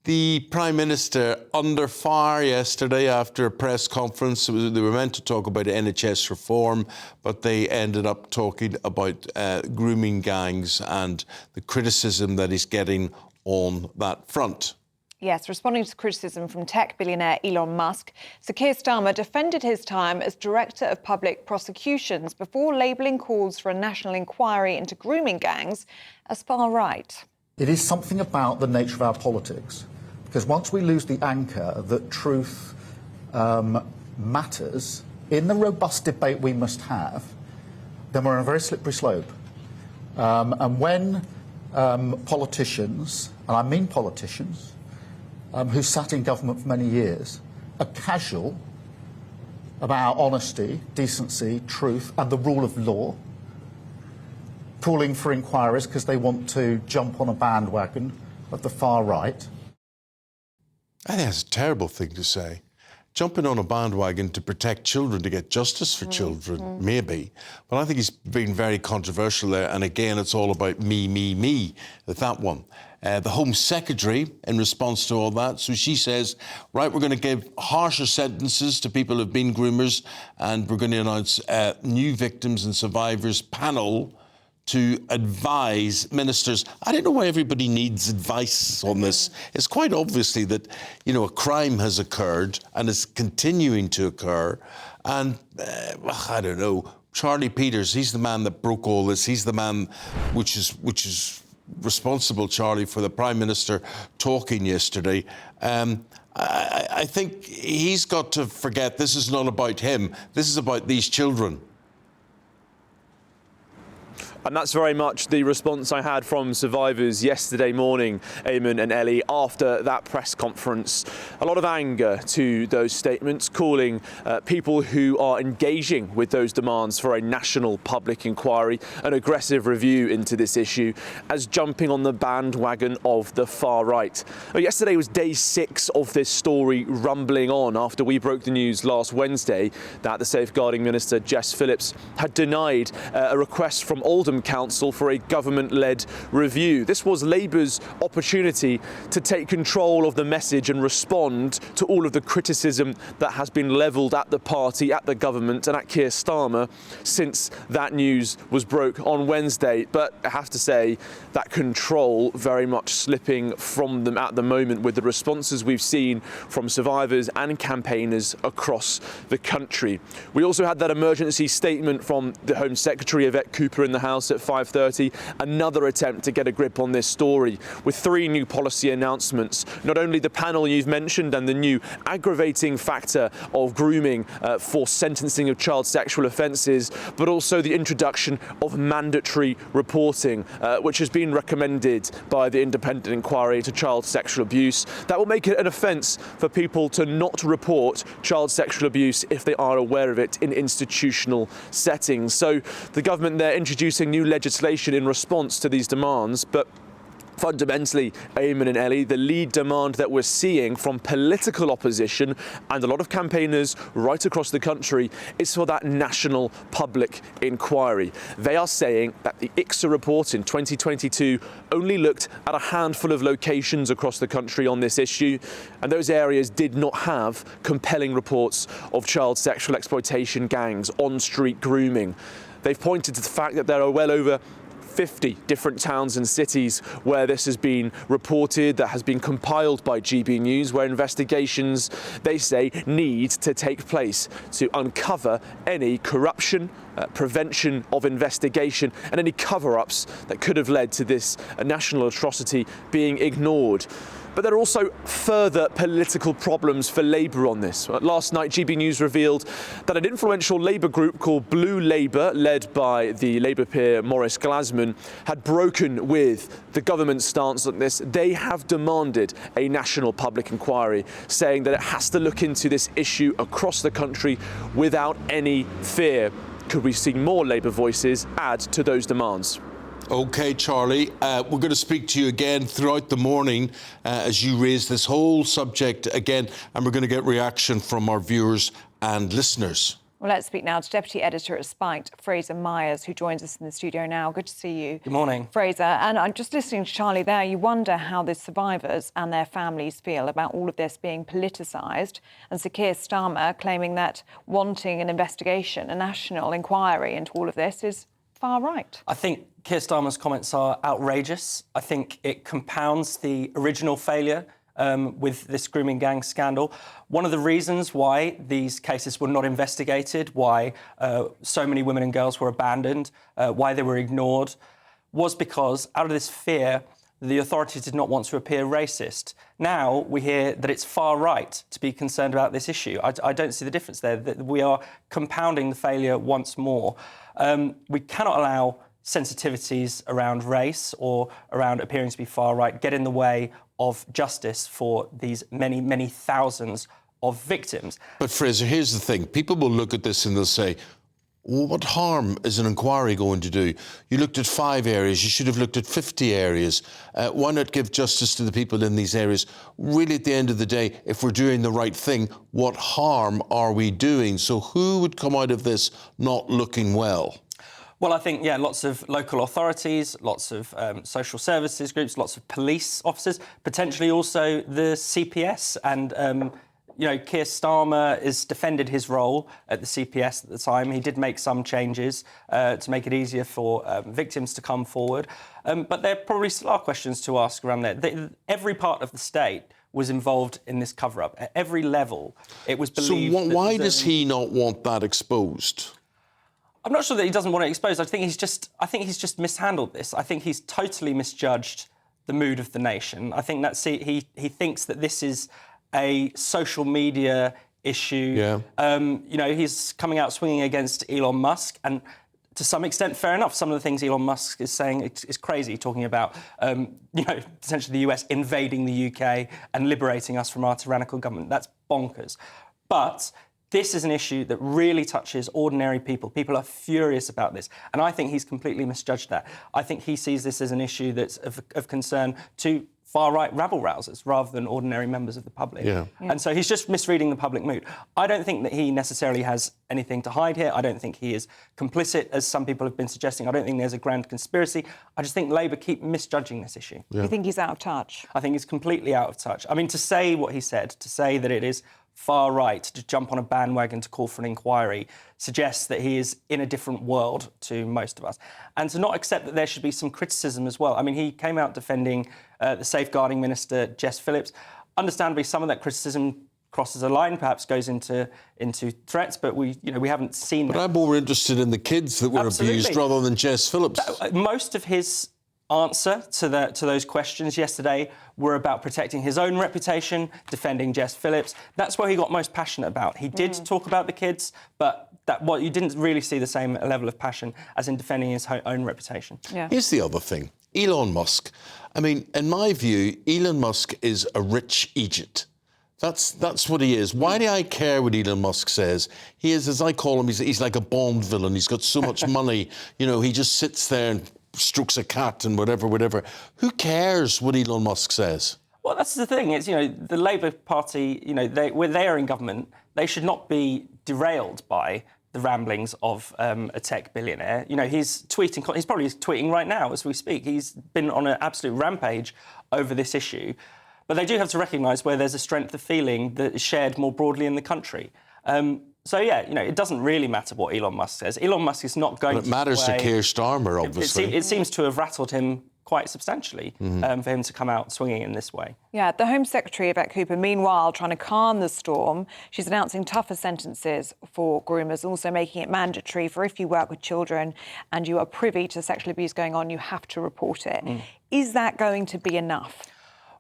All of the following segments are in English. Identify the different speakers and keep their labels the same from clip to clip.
Speaker 1: The Prime Minister under fire yesterday after a press conference. They were meant to talk about NHS reform, but they ended up talking about grooming gangs and the criticism that he's getting on that front.
Speaker 2: Yes, responding to criticism from tech billionaire Elon Musk, Sir Keir Starmer defended his time as Director of Public Prosecutions before labelling calls for a national inquiry into grooming gangs as far right.
Speaker 3: It is something about the nature of our politics, because once we lose the anchor that truth matters, in the robust debate we must have, then we're on a very slippery slope. And when politicians, and I mean politicians, who sat in government for many years, are casual about honesty, decency, truth and the rule of law, calling for inquiries because they want to jump on a bandwagon of the far right.
Speaker 1: I think that's a terrible thing to say. Jumping on a bandwagon to protect children, to get justice for children, maybe. But I think he's been very controversial there. And again, it's all about me, that one. The Home Secretary, in response to all that, so she says, right, we're going to give harsher sentences to people who've been groomers, and we're going to announce a new victims and survivors panel to advise ministers. I don't know why everybody needs advice on this. It's quite obviously that, you know, a crime has occurred and is continuing to occur. And I don't know, Charlie Peters, he's the man that broke all this. He's the man which is responsible, Charlie, for the Prime Minister talking yesterday. I think he's got to forget this is not about him. This is about these children.
Speaker 4: And that's very much the response I had from survivors yesterday morning, Eamonn and Ellie, after that press conference. A lot of anger to those statements, calling people who are engaging with those demands for a national public inquiry, an aggressive review into this issue, as jumping on the bandwagon of the far right. Yesterday was day 6 of this story rumbling on after we broke the news last Wednesday that the Safeguarding Minister, Jess Phillips, had denied a request from Oldham Council for a government-led review. This was Labour's opportunity to take control of the message and respond to all of the criticism that has been levelled at the party, at the government and at Keir Starmer since that news was broke on Wednesday. But I have to say that control very much slipping from them at the moment with the responses we've seen from survivors and campaigners across the country. We also had that emergency statement from the Home Secretary, Yvette Cooper, in the House at 5:30, another attempt to get a grip on this story with 3 new policy announcements. Not only the panel you've mentioned and the new aggravating factor of grooming for sentencing of child sexual offences, but also the introduction of mandatory reporting, which has been recommended by the independent inquiry into child sexual abuse. That will make it an offence for people to not report child sexual abuse if they are aware of it in institutional settings. So the government there introducing new legislation in response to these demands, but fundamentally, Eamonn and Ellie, the lead demand that we're seeing from political opposition and a lot of campaigners right across the country is for that national public inquiry. They are saying that the ICSA report in 2022 only looked at a handful of locations across the country on this issue, and those areas did not have compelling reports of child sexual exploitation gangs, on-street grooming. They've pointed to the fact that there are well over 50 different towns and cities where this has been reported, that has been compiled by GB News, where investigations, they say, need to take place to uncover any corruption, prevention of investigation and any cover-ups that could have led to this national atrocity being ignored. But there are also further political problems for Labour on this. Last night, GB News revealed that an influential Labour group called Blue Labour, led by the Labour peer Maurice Glasman, had broken with the government's stance on this. They have demanded a national public inquiry, saying that it has to look into this issue across the country without any fear. Could we see more Labour voices add to those demands?
Speaker 1: OK, Charlie, we're going to speak to you again throughout the morning as you raise this whole subject again, and we're going to get reaction from our viewers and listeners.
Speaker 2: Well, let's speak now to Deputy Editor at Spiked, Fraser Myers, who joins us in the studio now. Good to see you.
Speaker 5: Good morning.
Speaker 2: Fraser, and I'm just listening to Charlie there. You wonder how the survivors and their families feel about all of this being politicised, and Sir Keir Starmer claiming that wanting an investigation, a national inquiry into all of this is far right.
Speaker 5: I think Keir Starmer's comments are outrageous. I think it compounds the original failure with this grooming gang scandal. One of the reasons why these cases were not investigated, why so many women and girls were abandoned, why they were ignored, was because out of this fear, the authorities did not want to appear racist. Now we hear that it's far right to be concerned about this issue. I don't see the difference there. That we are compounding the failure once more. We cannot allow sensitivities around race or around appearing to be far right get in the way of justice for these many, many thousands of victims.
Speaker 1: But Fraser, here's the thing. People will look at this and they'll say, well, what harm is an inquiry going to do? You looked at 5 areas, you should have looked at 50 areas. Why not give justice to the people in these areas? Really, at the end of the day, if we're doing the right thing, what harm are we doing? So who would come out of this not looking well?
Speaker 5: Well, I think, lots of local authorities, lots of social services groups, lots of police officers, potentially also the CPS. And, Keir Starmer has defended his role at the CPS at the time. He did make some changes to make it easier for victims to come forward. But there probably still are questions to ask around there. Every part of the state was involved in this cover-up. At every level, it was believed...
Speaker 1: So why does he not want that exposed?
Speaker 5: I'm not sure that he doesn't want it exposed. I think he's just mishandled this. I think he's totally misjudged the mood of the nation. I think he thinks that this is a social media issue. Yeah. He's coming out swinging against Elon Musk, and to some extent, fair enough. Some of the things Elon Musk is saying is crazy, talking about, essentially the US invading the UK and liberating us from our tyrannical government. That's bonkers. But this is an issue that really touches ordinary people. People are furious about this. And I think he's completely misjudged that. I think he sees this as an issue that's of concern to far-right rabble-rousers rather than ordinary members of the public. Yeah. And so he's just misreading the public mood. I don't think that he necessarily has anything to hide here. I don't think he is complicit, as some people have been suggesting. I don't think there's a grand conspiracy. I just think Labour keep misjudging this issue.
Speaker 2: Yeah. You think he's out of touch?
Speaker 5: I think he's completely out of touch. I mean, to say what he said, to say that it is far right to jump on a bandwagon to call for an inquiry suggests that he is in a different world to most of us. And to not accept that there should be some criticism as well. I mean, he came out defending the safeguarding minister, Jess Phillips. Understandably, some of that criticism crosses a line, perhaps goes into threats, but we haven't seen that.
Speaker 1: But I'm more interested in the kids that were abused rather than Jess Phillips.
Speaker 5: Most of his answer to those questions yesterday were about protecting his own reputation, defending Jess Phillips. That's what he got most passionate about. He did talk about the kids, but you didn't really see the same level of passion as in defending his own reputation.
Speaker 2: Yeah.
Speaker 1: Here's the other thing. Elon Musk. I mean, in my view, Elon Musk is a rich Egypt. That's what he is. Why do I care what Elon Musk says? He is, as I call him, he's like a Bond villain. He's got so much money. He just sits there and strokes a cat and whatever. Who cares what Elon Musk says?
Speaker 5: Well, that's the thing. It's, the Labour Party, when they are in government, they should not be derailed by the ramblings of a tech billionaire. He's probably tweeting right now as we speak. He's been on an absolute rampage over this issue. But they do have to recognise where there's a strength of feeling that is shared more broadly in the country. It doesn't really matter what Elon Musk says. Elon Musk is not going to...
Speaker 1: But it matters to Keir Starmer, obviously.
Speaker 5: It seems to have rattled him quite substantially for him to come out swinging in this way.
Speaker 2: Yeah, the Home Secretary, Yvette Cooper, meanwhile, trying to calm the storm. She's announcing tougher sentences for groomers, also making it mandatory for if you work with children and you are privy to sexual abuse going on, you have to report it. Is that going to be enough?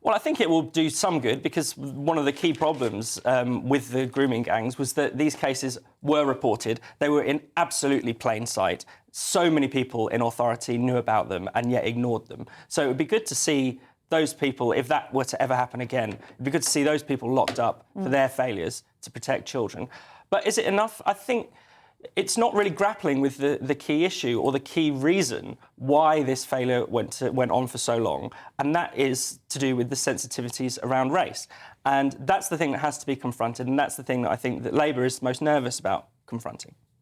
Speaker 5: Well, I think it will do some good because one of the key problems with the grooming gangs was that these cases were reported. They were in absolutely plain sight. So many people in authority knew about them and yet ignored them. So it would be good to see those people, if that were to ever happen again, it'd be good to see those people locked up for their failures to protect children. But is it enough? I think it's not really grappling with the key issue or the key reason why this failure went on for so long, and that is to do with the sensitivities around race. And that's the thing that has to be confronted, and that's the thing that I think that Labour is most nervous about confronting.